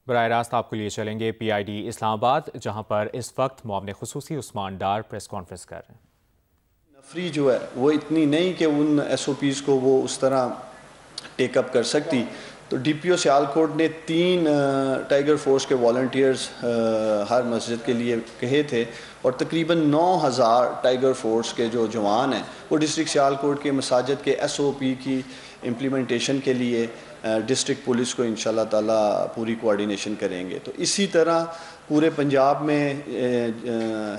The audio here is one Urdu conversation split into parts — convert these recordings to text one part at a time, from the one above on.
براہ راست آپ کو لیے چلیں گے پی آئی ڈی اسلام آباد، جہاں پر اس وقت معاون خصوصی عثمان ڈار پریس کانفرنس کر رہے ہیں۔ نفری جو ہے وہ اتنی نہیں کہ ان ایس او پیز کو وہ اس طرح ٹیک اپ کر سکتی، تو ڈی پی او سیالکوٹ نے 3 ٹائیگر فورس کے والنٹیئرز ہر مسجد کے لیے کہے تھے، اور تقریباً 9000 ٹائیگر فورس کے جو جوان ہیں وہ ڈسٹرکٹ سیالکوٹ کے مساجد کے ایس او پی کی امپلیمنٹیشن کے لیے ڈسٹرکٹ پولیس کو انشاءاللہ تعالیٰ پوری کوارڈینیشن کریں گے۔ تو اسی طرح پورے پنجاب میں،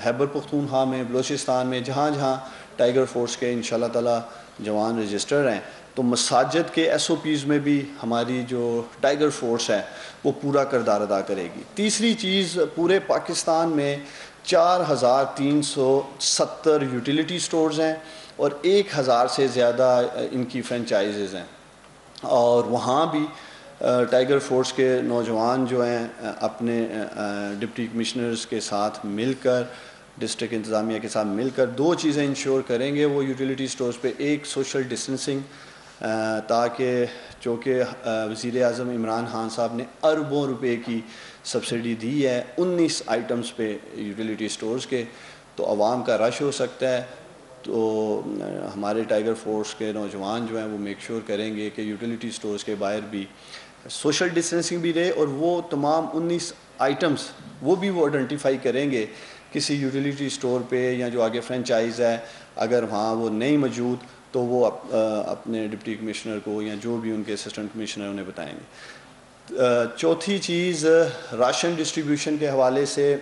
خیبر پختونخوا میں، بلوچستان میں، جہاں جہاں ٹائیگر فورس کے انشاءاللہ تعالیٰ جوان رجسٹر ہیں، تو مساجد کے ایس او پیز میں بھی ہماری جو ٹائیگر فورس ہے وہ پورا کردار ادا کرے گی۔ تیسری چیز، پورے پاکستان میں 4370 یوٹیلیٹی سٹورز ہیں اور 1000 سے زیادہ ان کی فرینچائزز ہیں، اور وہاں بھی ٹائیگر فورس کے نوجوان جو ہیں اپنے ڈپٹی کمشنرز کے ساتھ مل کر، ڈسٹرکٹ انتظامیہ کے ساتھ مل کر 2 چیزیں انشور کریں گے وہ یوٹیلیٹی سٹورز پہ۔ ایک، سوشل ڈسٹنسنگ، تاکہ چونکہ وزیر اعظم عمران خان صاحب نے اربوں روپے کی سبسڈی دی ہے 19 آئٹمز پہ یوٹیلیٹی سٹورز کے، تو عوام کا رش ہو سکتا ہے، تو ہمارے ٹائیگر فورس کے نوجوان جو ہیں وہ میک شور کریں گے کہ یوٹیلیٹی سٹورز کے باہر بھی سوشل ڈسٹنسنگ بھی رہے، اور وہ تمام 19 آئٹمز وہ بھی وہ آئیڈینٹیفائی کریں گے کسی یوٹیلیٹی سٹور پہ یا جو آگے فرینچائز ہے، اگر وہاں وہ نہیں موجود تو وہ اپنے ڈپٹی کمشنر کو یا جو بھی ان کے اسسٹنٹ کمشنر انہیں بتائیں گے۔ چوتھی چیز، راشن ڈسٹریبیوشن کے حوالے سے،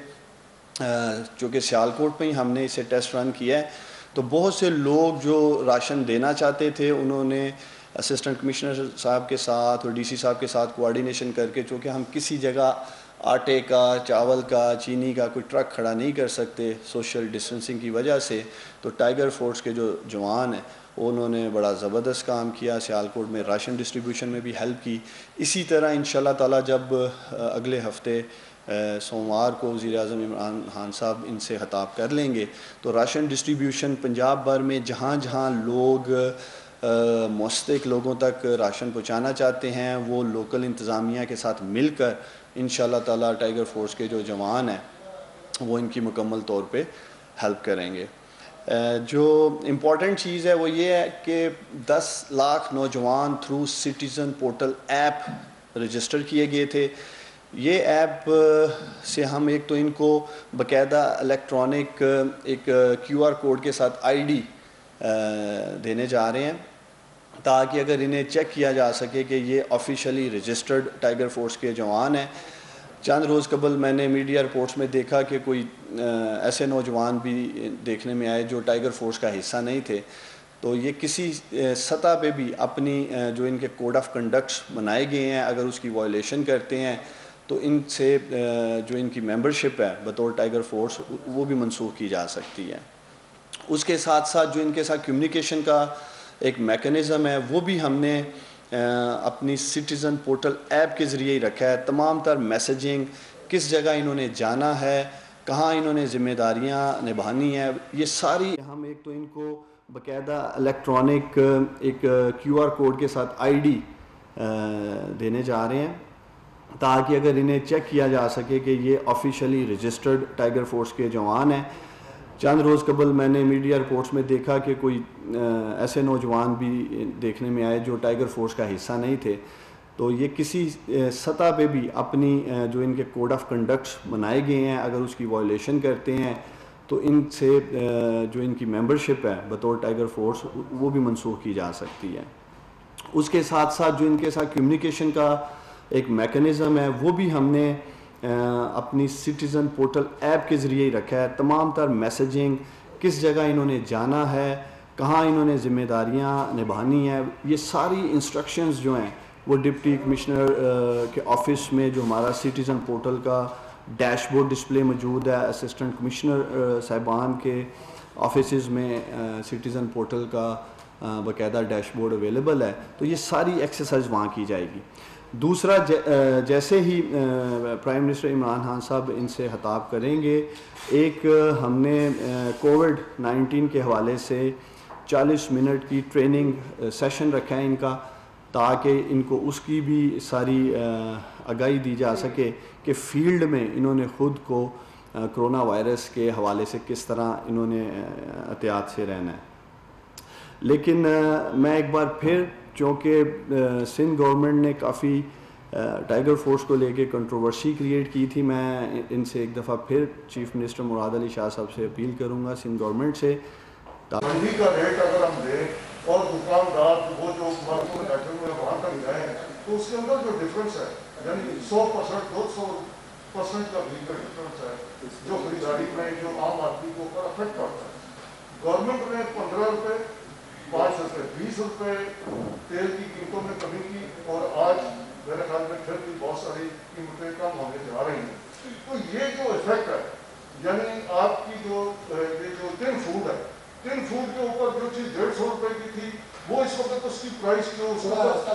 چونکہ سیالکوٹ میں ہی ہم نے اسے ٹیسٹ رن کیا ہے، تو بہت سے لوگ جو راشن دینا چاہتے تھے انہوں نے اسسٹنٹ کمشنر صاحب کے ساتھ اور ڈی سی صاحب کے ساتھ کوارڈینیشن کر کے، چونکہ ہم کسی جگہ آٹے کا، چاول کا، چینی کا کوئی ٹرک کھڑا نہیں کر سکتے سوشل ڈسٹنسنگ کی وجہ سے، تو ٹائیگر فورس کے جو جوان ہیں انہوں نے بڑا زبردست کام کیا، سیالکوٹ میں راشن ڈسٹریبیوشن میں بھی ہیلپ کی۔ اسی طرح انشاءاللہ تعالیٰ جب اگلے ہفتے سوموار کو وزیر اعظم عمران خان صاحب ان سے خطاب کر لیں گے، تو راشن ڈسٹریبیوشن پنجاب بھر میں جہاں جہاں لوگ مستحق لوگوں تک راشن پہنچانا چاہتے ہیں، وہ لوکل انتظامیہ کے ساتھ مل کر انشاءاللہ تعالیٰ ٹائیگر فورس کے جو جوان ہیں وہ ان کی مکمل طور پہ ہیلپ کریں گے۔ جو امپورٹنٹ چیز ہے وہ یہ ہے کہ 10 لاکھ نوجوان through citizen portal app register کیے گئے تھے۔ یہ ایپ سے ہم ایک تو ان کو باقاعدہ الیکٹرانک ایک کیو آر کوڈ کے ساتھ آئی ڈی دینے جا رہے ہیں، تاکہ اگر انہیں چیک کیا جا سکے کہ یہ آفیشلی رجسٹرڈ ٹائیگر فورس کے جوان ہیں۔ چند روز قبل میں نے میڈیا رپورٹس میں دیکھا کہ کوئی ایسے نوجوان بھی دیکھنے میں آئے جو ٹائیگر فورس کا حصہ نہیں تھے، تو یہ کسی سطح پہ بھی اپنی جو ان کے کوڈ آف کنڈکٹس بنائے گئے ہیں اگر اس کی وائلیشن کرتے ہیں تو ان سے جو ان کی ممبرشپ ہے بطور ٹائیگر فورس وہ بھی منسوخ کی جا سکتی ہے۔ اس کے ساتھ ساتھ جو ان کے ساتھ کمیونیکیشن کا ایک میکنزم ہے وہ بھی ہم نے اپنی سٹیزن پورٹل ایپ کے ذریعے ہی رکھا ہے۔ تمام تر میسیجنگ، کس جگہ انہوں نے جانا ہے، کہاں انہوں نے ذمہ داریاں نبھانی ہیں، یہ ساری ہم ایک تو ان کو باقاعدہ الیکٹرانک ایک کیو آر کوڈ کے ساتھ آئی ڈی دینے جا رہے ہیں، تاکہ اگر انہیں چیک کیا جا سکے کہ یہ آفیشلی رجسٹرڈ ٹائیگر فورس کے جوان ہیں۔ چند روز قبل میں نے میڈیا رپورٹس میں دیکھا کہ کوئی ایسے نوجوان بھی دیکھنے میں آئے جو ٹائیگر فورس کا حصہ نہیں تھے، تو یہ کسی سطح پہ بھی اپنی جو ان کے کوڈ آف کنڈکٹس بنائے گئے ہیں اگر اس کی وائلیشن کرتے ہیں تو ان سے جو ان کی ممبرشپ ہے بطور ٹائیگر فورس وہ بھی منسوخ کی جا سکتی ہے۔ اس کے ساتھ ساتھ جو ان کے ساتھ کمیونیکیشن کا ایک میکنزم ہے وہ بھی ہم نے اپنی سٹیزن پورٹل ایپ کے ذریعے ہی رکھا ہے۔ تمام تر میسیجنگ، کس جگہ انہوں نے جانا ہے، کہاں انہوں نے ذمہ داریاں نبھانی ہیں، یہ ساری انسٹرکشنز جو ہیں وہ ڈپٹی کمشنر کے آفس میں جو ہمارا سٹیزن پورٹل کا ڈیش بورڈ ڈسپلے موجود ہے، اسسٹنٹ کمشنر صاحبان کے آفیسز میں سٹیزن پورٹل کا باقاعدہ ڈیش بورڈ اویلیبل ہے، تو یہ ساری ایکسرسائز وہاں کی جائے گی۔ دوسرا، جیسے ہی پرائم منسٹر عمران خان صاحب ان سے خطاب کریں گے، ایک ہم نے کووڈ-19 کے حوالے سے 40 منٹ کی ٹریننگ سیشن رکھا ہے ان کا، تاکہ ان کو اس کی بھی ساری آگاہی دی جا سکے کہ فیلڈ میں انہوں نے خود کو کرونا وائرس کے حوالے سے کس طرح انہوں نے احتیاط سے رہنا ہے. لیکن میں ایک بار پھر چونکہ سندھ گورنمنٹ نے کافی ٹائیگر فورس کو لے کے کنٹروورسی کریٹ کی تھی, میں ان سے ایک دفعہ پھر چیف منسٹر مراد علی شاہ صاحب سے اپیل کروں گا سندھ گورنمنٹ سے. منڈی کا ریٹ اگر ہم دیں اور دکاندار وہ جو مارکیٹ میں بیٹھے ہوئے وہاں تک جائیں تو اس کے اندر جو ڈفرینس ہے یعنی 100% 200% کا بھی ڈفرینس ہے جو خریداری میں جو عام آدمی کو اوپر افیکٹ پڑتا ہے. گورنمنٹ نے 15 روپے 5 روپے 20 روپے تیل کی قیمتوں میں کمی کی اور آج میرے خیال میں پھر بھی بہت ساری قیمتیں کم ہونے جا رہی ہیں. تو یہ جو افیکٹ ہے یعنی آپ کی جو یہ جو ٹن فوڈ ہے, ٹن فوڈ کے اوپر جو چیز 150 روپے کی تھی وہ اس وقت اس کی پرائس جو اس وقت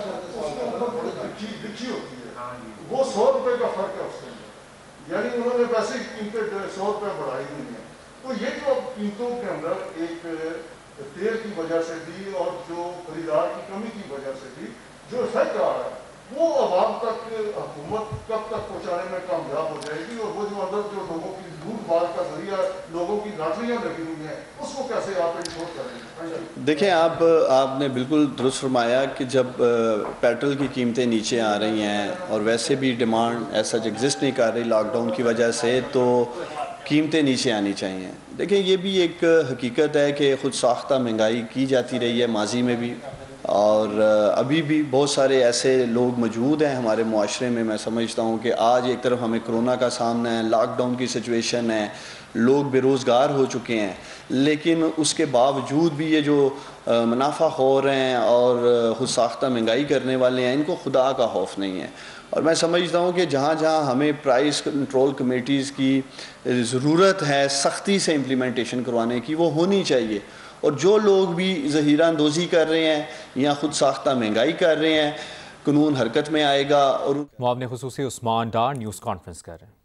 لکھی ہوتی ہے وہ 100 روپے کا فرق ہے اس کے اندر. یعنی انہوں نے ویسے ہی قیمتیں 100 روپے بڑھائی ہوئی ہیں. تو یہ جو قیمتوں کے اندر ایک تیل کی وجہ سے بھی اور جو خریدار کی کمی کی وجہ سے بھی جو افیکٹ آ رہا ہے وہ عوام تک حکومت کب تک پہنچانے میں کامیاب ہو جائے گی, اور وہ جو اندر جو لوگوں کی لوٹ مار کا ذریعہ لوگوں کی لاٹریاں لگی ہوئی ہیں اس کو کیسے آپ انشور کریں گے؟ دیکھیں آپ نے بالکل درست فرمایا کہ جب پیٹرول کی قیمتیں نیچے آ رہی ہیں اور ویسے بھی ڈیمانڈ ایسا ایگزسٹ نہیں کر رہی لاک ڈاؤن کی وجہ سے, تو قیمتیں نیچے آنی چاہیے. دیکھیں یہ بھی ایک حقیقت ہے کہ خود ساختہ مہنگائی کی جاتی رہی ہے ماضی میں بھی, اور ابھی بھی بہت سارے ایسے لوگ موجود ہیں ہمارے معاشرے میں. میں سمجھتا ہوں کہ آج ایک طرف ہمیں کرونا کا سامنا ہے, لاک ڈاؤن کی سچویشن ہے, لوگ بے روزگار ہو چکے ہیں, لیکن اس کے باوجود بھی یہ جو منافع خور ہیں اور خود ساختہ مہنگائی کرنے والے ہیں ان کو خدا کا خوف نہیں ہے. اور میں سمجھتا ہوں کہ جہاں جہاں ہمیں پرائس کنٹرول کمیٹیز کی ضرورت ہے سختی سے امپلیمنٹیشن کروانے کی وہ ہونی چاہیے, اور جو لوگ بھی ذخیرہ اندوزی کر رہے ہیں یا خود ساختہ مہنگائی کر رہے ہیں قانون حرکت میں آئے گا. اور معاون خصوصی عثمان ڈار نیوز کانفرنس کر رہے ہیں.